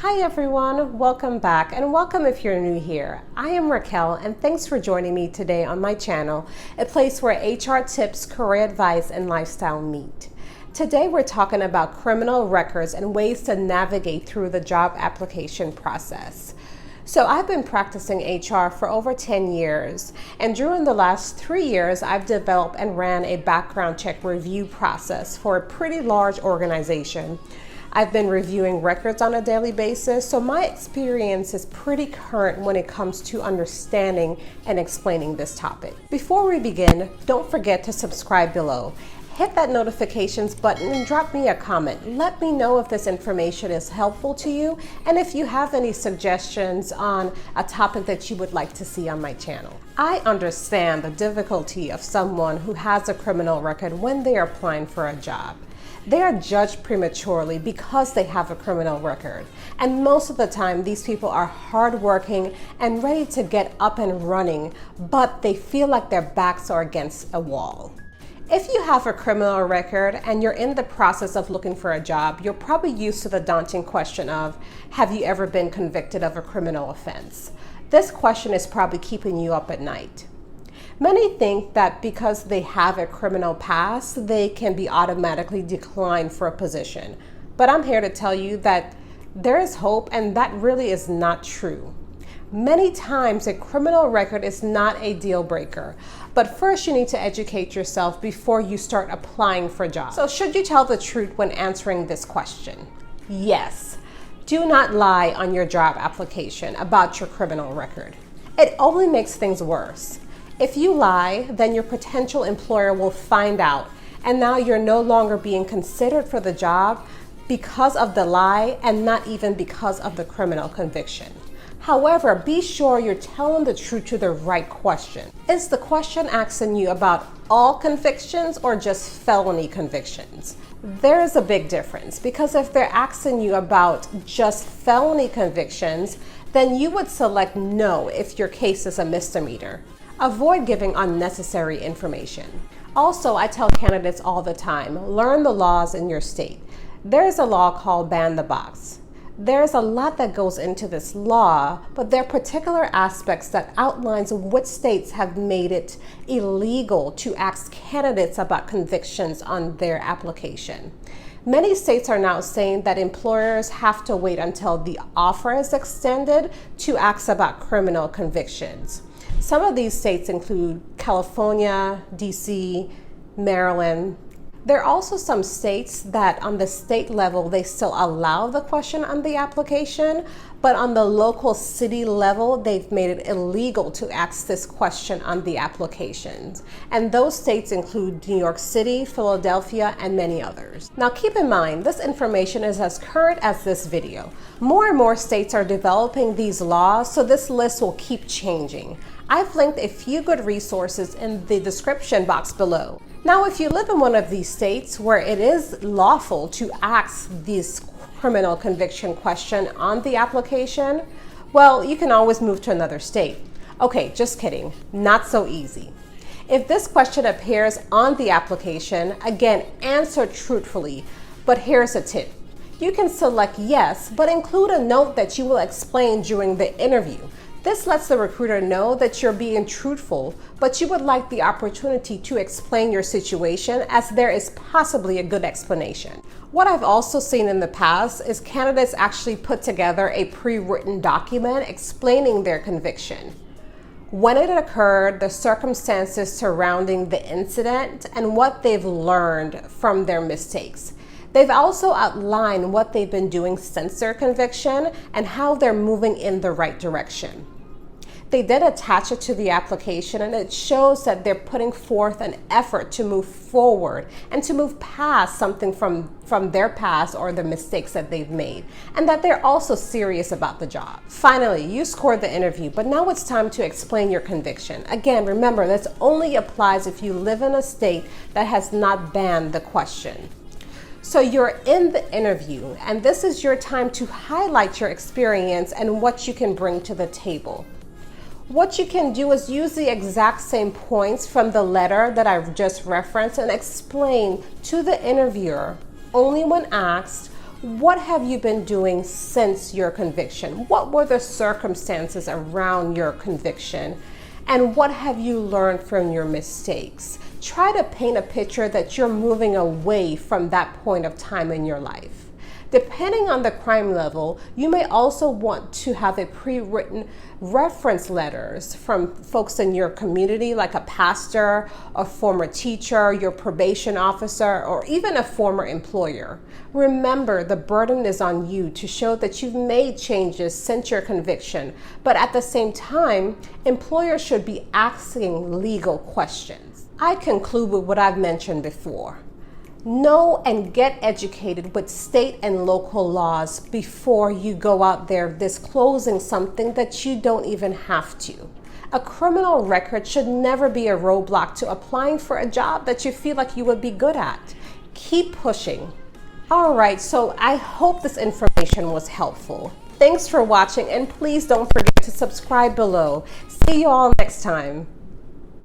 Hi everyone, welcome back and welcome if you're new here. I am Raquel and thanks for joining me today on my channel, a place where HR tips, career advice, and lifestyle meet. Today we're talking about criminal records and ways to navigate through the job application process. So I've been practicing HR for over 10 years, and during the last 3 years I've developed and ran a background check review process for a pretty large organization. I've been reviewing records on a daily basis, so my experience is pretty current when it comes to understanding and explaining this topic. Before we begin, don't forget to subscribe below. Hit that notifications button and drop me a comment. Let me know if this information is helpful to you and if you have any suggestions on a topic that you would like to see on my channel. I understand the difficulty of someone who has a criminal record when they are applying for a job. They are judged prematurely because they have a criminal record. And most of the time, these people are hardworking and ready to get up and running, but they feel like their backs are against a wall. If you have a criminal record and you're in the process of looking for a job, you're probably used to the daunting question of, have you ever been convicted of a criminal offense? This question is probably keeping you up at night. Many think that because they have a criminal past, they can be automatically declined for a position. But I'm here to tell you that there is hope, and that really is not true. Many times a criminal record is not a deal breaker, but first you need to educate yourself before you start applying for jobs. So should you tell the truth when answering this question? Yes. Do not lie on your job application about your criminal record. It only makes things worse. If you lie, then your potential employer will find out, and now you're no longer being considered for the job because of the lie and not even because of the criminal conviction. However, be sure you're telling the truth to the right question. Is the question asking you about all convictions or just felony convictions? There is a big difference, because if they're asking you about just felony convictions, then you would select no if your case is a misdemeanor. Avoid giving unnecessary information. Also, I tell candidates all the time, learn the laws in your state. There is a law called ban the box. There's a lot that goes into this law, but there are particular aspects that outlines which states have made it illegal to ask candidates about convictions on their application. Many states are now saying that employers have to wait until the offer is extended to ask about criminal convictions. Some of these states include California, DC, Maryland. There are also some states that on the state level, they still allow the question on the application, but on the local city level, they've made it illegal to ask this question on the applications. And those states include New York City, Philadelphia, and many others. Now keep in mind, this information is as current as this video. More and more states are developing these laws, so this list will keep changing. I've linked a few good resources in the description box below. Now, if you live in one of these states where it is lawful to ask this criminal conviction question on the application, well, you can always move to another state. Okay, just kidding, not so easy. If this question appears on the application, again, answer truthfully, but here's a tip. You can select yes, but include a note that you will explain during the interview. This lets the recruiter know that you're being truthful, but you would like the opportunity to explain your situation, as there is possibly a good explanation. What I've also seen in the past is candidates actually put together a pre-written document explaining their conviction, when it occurred, the circumstances surrounding the incident, and what they've learned from their mistakes. They've also outlined what they've been doing since their conviction and how they're moving in the right direction. They then attach it to the application, and it shows that they're putting forth an effort to move forward and to move past something from their past or the mistakes that they've made, and that they're also serious about the job. Finally, you scored the interview, but now it's time to explain your conviction. Again, remember, this only applies if you live in a state that has not banned the question. So you're in the interview, and this is your time to highlight your experience and what you can bring to the table. What you can do is use the exact same points from the letter that I've just referenced and explain to the interviewer, only when asked, What have you been doing since your conviction? What were the circumstances around your conviction? And what have you learned from your mistakes? Try to paint a picture that you're moving away from that point of time in your life. Depending on the crime level, you may also want to have a pre-written reference letters from folks in your community, like a pastor, a former teacher, your probation officer, or even a former employer. Remember, the burden is on you to show that you've made changes since your conviction, but at the same time, employers should be asking legal questions. I conclude with what I've mentioned before. Know and get educated with state and local laws before you go out there disclosing something that you don't even have to. A criminal record should never be a roadblock to applying for a job that you feel like you would be good at. Keep pushing. All right, so I hope this information was helpful. Thanks for watching, and please don't forget to subscribe below. See you all next time.